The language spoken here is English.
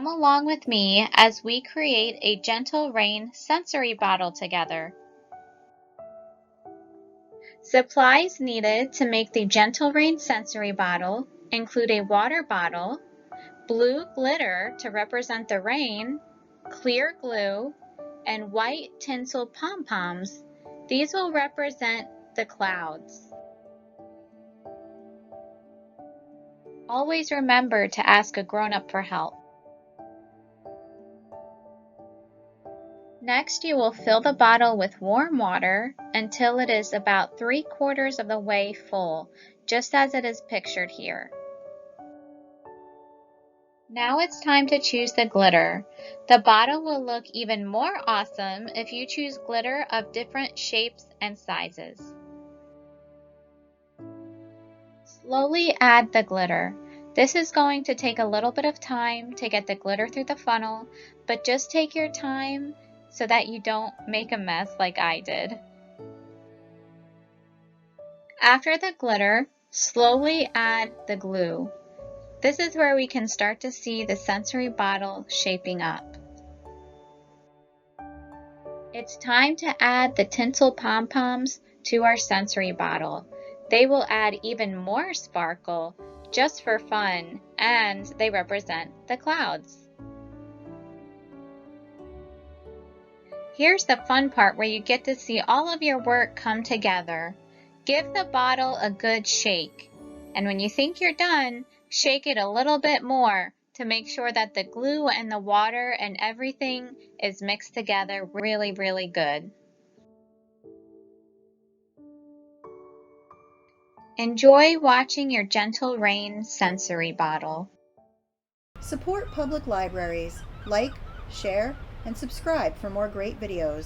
Come along with me as we create a Gentle Rain sensory bottle together. Supplies needed to make the Gentle Rain sensory bottle include a water bottle, blue glitter to represent the rain, clear glue, and white tinsel pom-poms. These will represent the clouds. Always remember to ask a grown-up for help. Next, you will fill the bottle with warm water until it is about 3/4 of the way full, just as it is pictured here. Now it's time to choose the glitter. The bottle will look even more awesome if you choose glitter of different shapes and sizes. Slowly add the glitter. This is going to take a little bit of time to get the glitter through the funnel, but just take your time so that you don't make a mess like I did. After the glitter, slowly add the glue. This is where we can start to see the sensory bottle shaping up. It's time to add the Tinsel Pom-Poms to our sensory bottle. They will add even more sparkle just for fun, and they represent the clouds. Here's the fun part where you get to see all of your work come together. Give the bottle a good shake, and when you think you're done, shake it a little bit more to make sure that the glue and the water and everything is mixed together really, really good. Enjoy watching your Gentle Rain sensory bottle. Support public libraries. Like, share, and subscribe for more great videos.